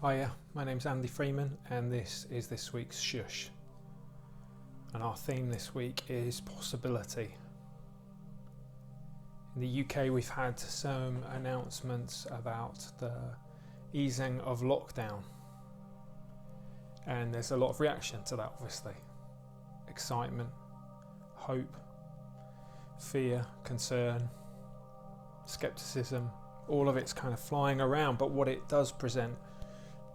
Hiya, my name's Andy Freeman and this is this week's Shhh. And our theme this week is possibility. In the UK we've had some announcements about the easing of lockdown. And there's a lot of reaction to that, obviously. Excitement, hope, fear, concern, skepticism, all of it's kind of flying around, but what it does present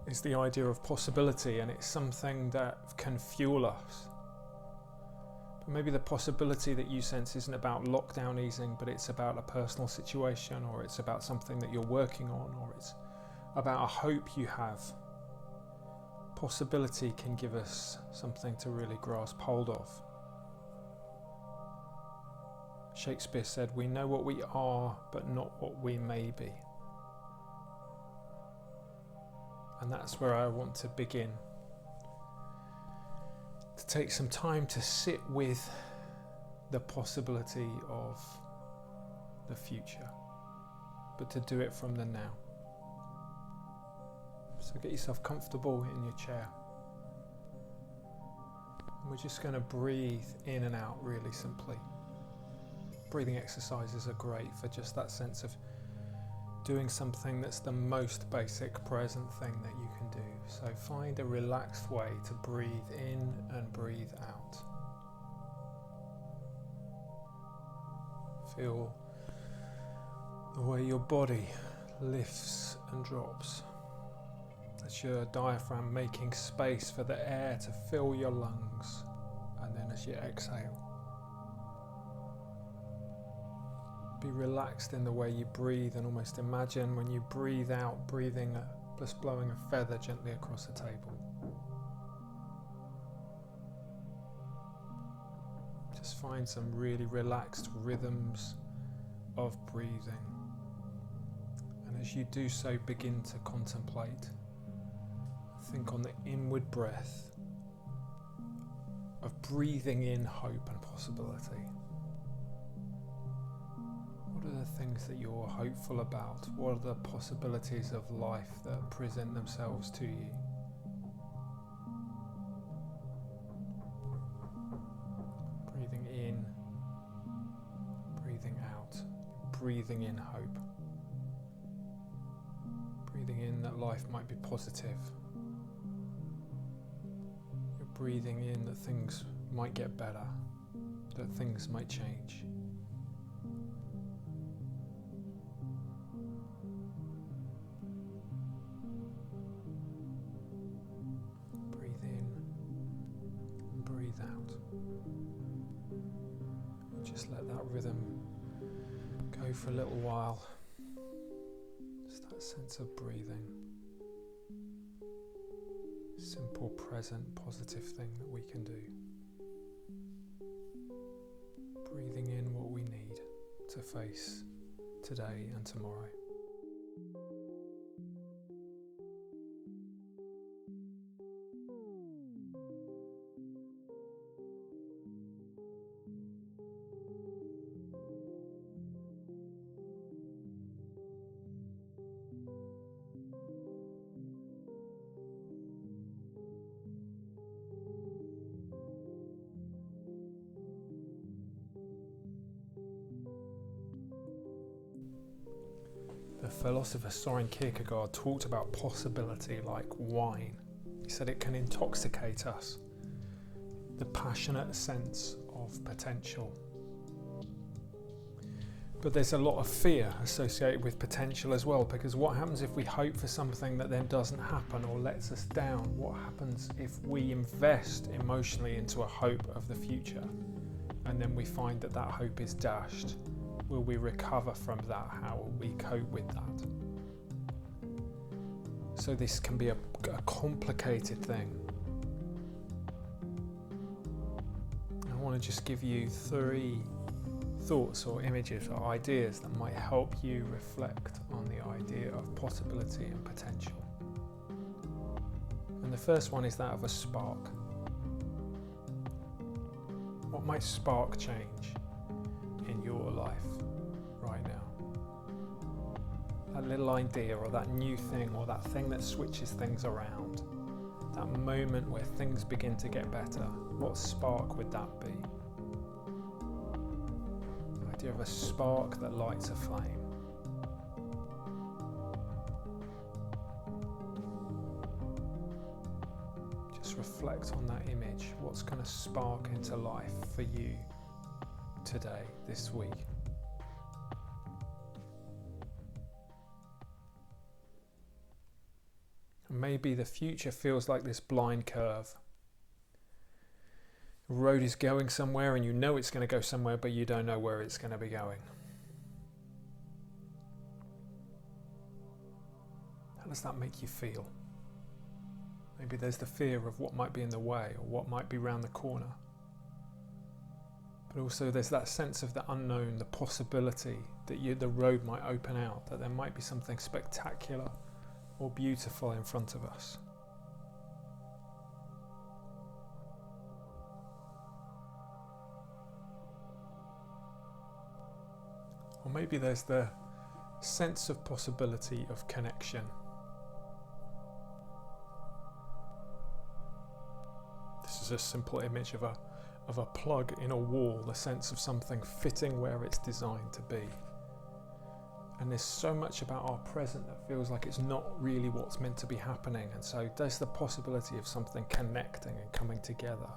is the idea of possibility, and it's something that can fuel us. But maybe the possibility that you sense isn't about lockdown easing, but it's about a personal situation, or it's about something that you're working on, or it's about a hope you have. Possibility can give us something to really grasp hold of. Shakespeare said, "We know what we are, but not what we may be." And that's where I want to begin. To take some time to sit with the possibility of the future, but to do it from the now. So get yourself comfortable in your chair. And we're just going to breathe in and out really simply. Breathing exercises are great for just that sense of doing something that's the most basic present thing that you can do. So find a relaxed way to breathe in and breathe out. Feel the way your body lifts and drops. That's your diaphragm making space for the air to fill your lungs, and then as you exhale, be relaxed in the way you breathe, and almost imagine when you breathe out, just blowing a feather gently across the table. Just find some really relaxed rhythms of breathing. And as you do so, begin to contemplate. Think on the inward breath of breathing in hope and possibility. What are the things that you're hopeful about? What are the possibilities of life that present themselves to you? Breathing in, breathing out, breathing in hope. Breathing in that life might be positive. You're breathing in that things might get better, that things might change. Breathe out. And just let that rhythm go for a little while. Just that sense of breathing. Simple, present, positive thing that we can do. Breathing in what we need to face today and tomorrow. The philosopher Søren Kierkegaard talked about possibility like wine. He said it can intoxicate us, the passionate sense of potential. But there's a lot of fear associated with potential as well, because what happens if we hope for something that then doesn't happen or lets us down? What happens if we invest emotionally into a hope of the future and then we find that that hope is dashed? Will we recover from that? How will we cope with that? So this can be a complicated thing. I want to just give you 3 thoughts or images or ideas that might help you reflect on the idea of possibility and potential. And the first one is that of a spark. What might spark change in your life right now? That little idea or that new thing or that thing that switches things around. That moment where things begin to get better. What spark would that be? The idea of a spark that lights a flame. Just reflect on that image. What's going to spark into life for you today, this week? Maybe the future feels like this blind curve. The road is going somewhere and you know it's going to go somewhere, but you don't know where it's going to be going. How does that make you feel? Maybe there's the fear of what might be in the way or what might be round the corner. But also there's that sense of the unknown, the possibility that the road might open out, that there might be something spectacular or beautiful in front of us. Or maybe there's the sense of possibility of connection. This is a simple image of a plug in a wall, the sense of something fitting where it's designed to be. And there's so much about our present that feels like it's not really what's meant to be happening. And so there's the possibility of something connecting and coming together,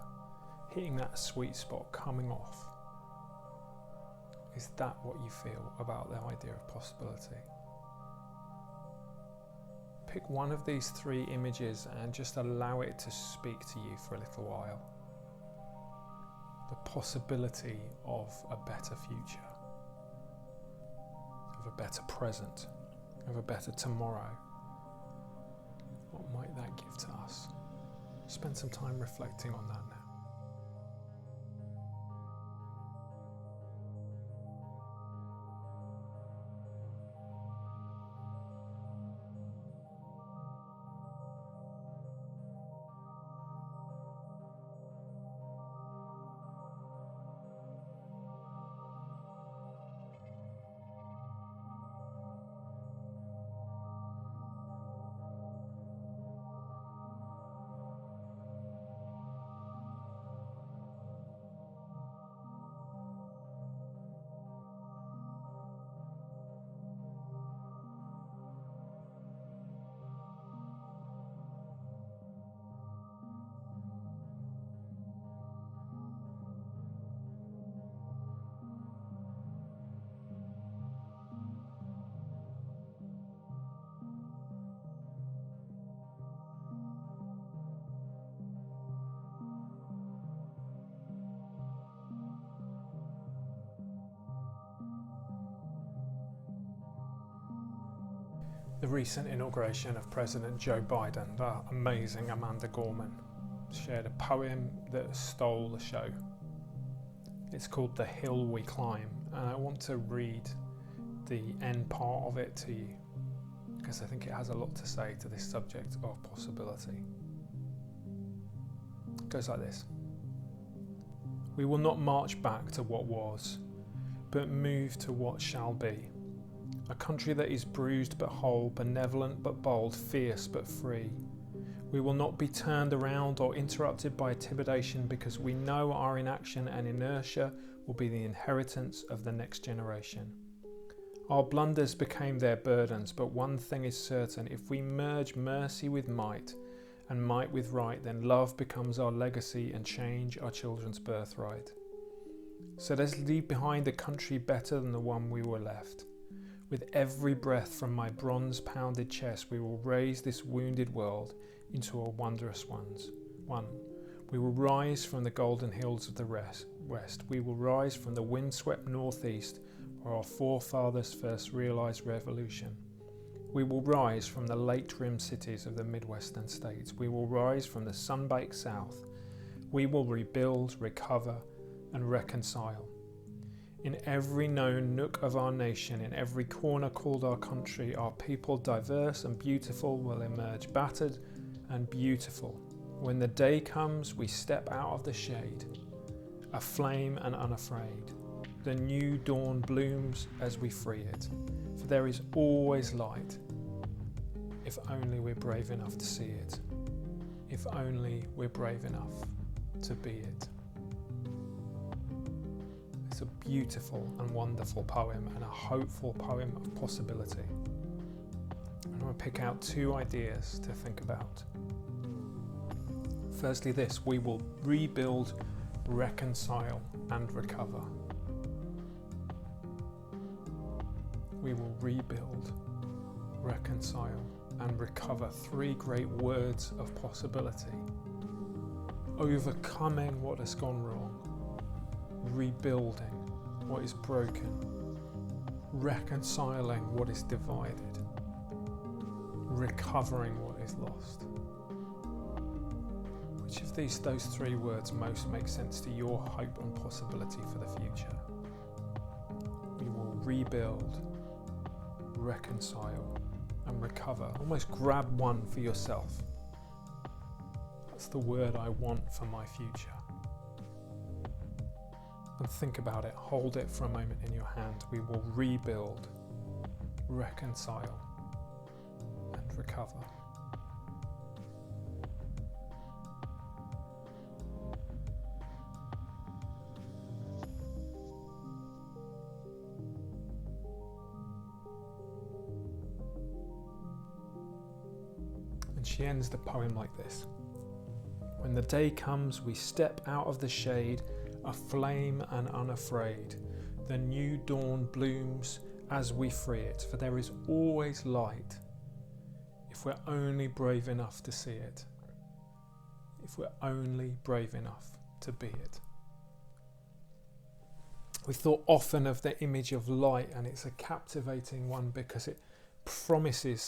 hitting that sweet spot, coming off. Is that what you feel about the idea of possibility? Pick one of these three images and just allow it to speak to you for a little while. The possibility of a better future, of a better present, of a better tomorrow. What might that give to us? Spend some time reflecting on that now. The recent inauguration of President Joe Biden, the amazing Amanda Gorman, shared a poem that stole the show. It's called The Hill We Climb, and I want to read the end part of it to you, because I think it has a lot to say to this subject of possibility. It goes like this. We will not march back to what was, but move to what shall be. A country that is bruised but whole, benevolent but bold, fierce but free. We will not be turned around or interrupted by intimidation, because we know our inaction and inertia will be the inheritance of the next generation. Our blunders became their burdens, but one thing is certain: if we merge mercy with might and might with right, then love becomes our legacy and change our children's birthright. So let's leave behind a country better than the one we were left. With every breath from my bronze-pounded chest, we will raise this wounded world into a wondrous one. We will rise from the golden hills of the west. We will rise from the windswept northeast, where our forefathers first realized revolution. We will rise from the lake-rimmed cities of the Midwestern states. We will rise from the sun-baked south. We will rebuild, recover, and reconcile. In every known nook of our nation, in every corner called our country, our people, diverse and beautiful, will emerge battered and beautiful. When the day comes, we step out of the shade, aflame and unafraid. The new dawn blooms as we free it. For there is always light, if only we're brave enough to see it, if only we're brave enough to be it. It's a beautiful and wonderful poem, and a hopeful poem of possibility. I'm going to pick out 2 ideas to think about. Firstly this: we will rebuild, reconcile and recover. We will rebuild, reconcile and recover. 3 great words of possibility. Overcoming what has gone wrong, rebuilding what is broken, reconciling what is divided, recovering what is lost. Which of those 3 words most make sense to your hope and possibility for the future? We will rebuild, reconcile and recover. Almost grab one for yourself. That's the word I want for my future. And think about it, hold it for a moment in your hand. We will rebuild, reconcile and recover. And she ends the poem like this: when the day comes, we step out of the shade, aflame and unafraid. The new dawn blooms as we free it, for there is always light, if we're only brave enough to see it, if we're only brave enough to be it. We thought often of the image of light, and it's a captivating one because it promises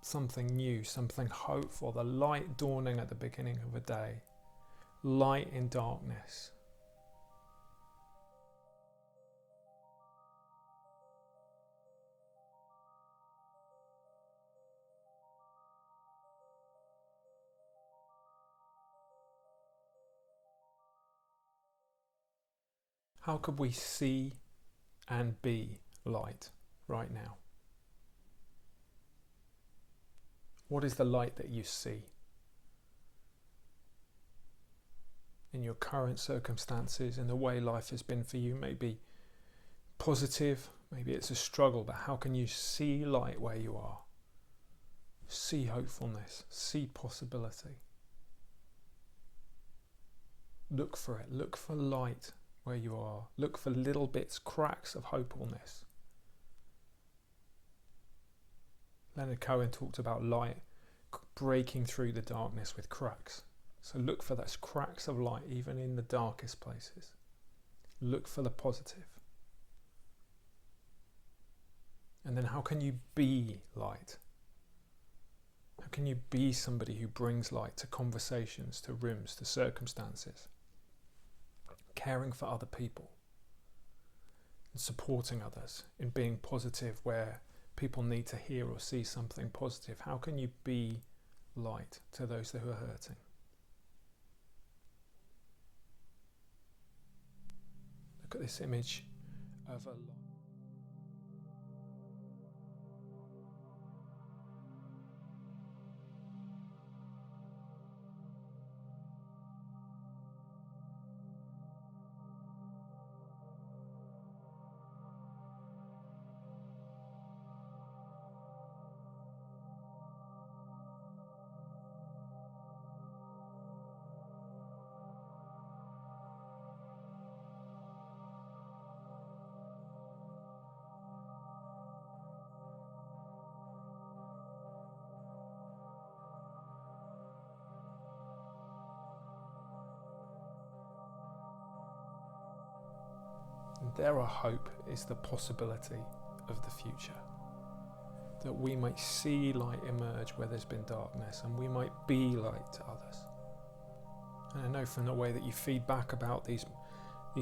something new, something hopeful. The light dawning at the beginning of a day, light in darkness. How could we see and be light right now? What is the light that you see in your current circumstances, in the way life has been for you? Maybe positive, maybe it's a struggle, but how can you see light where you are? See hopefulness, see possibility. Look for it, look for light where you are. Look for little bits, cracks of hopefulness. Leonard Cohen talked about light breaking through the darkness with cracks. So look for those cracks of light even in the darkest places. Look for the positive. And then how can you be light? How can you be somebody who brings light to conversations, to rooms, to circumstances? Caring for other people, and supporting others, in being positive where people need to hear or see something positive. How can you be light to those who are hurting? Look at this image of a light. Their hope is the possibility of the future, that we might see light emerge where there's been darkness, and we might be light to others. And I know from the way that you feed back about these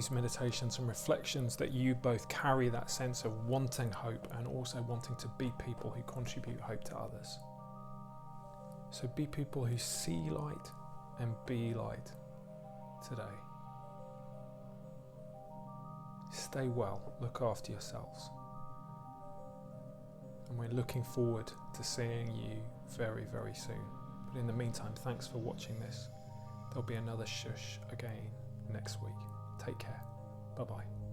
meditations and reflections that you both carry that sense of wanting hope and also wanting to be people who contribute hope to others. So be people who see light and be light today. Stay well, look after yourselves. And we're looking forward to seeing you very, very soon. But in the meantime, thanks for watching this. There'll be another Shhh again next week. Take care. Bye-bye.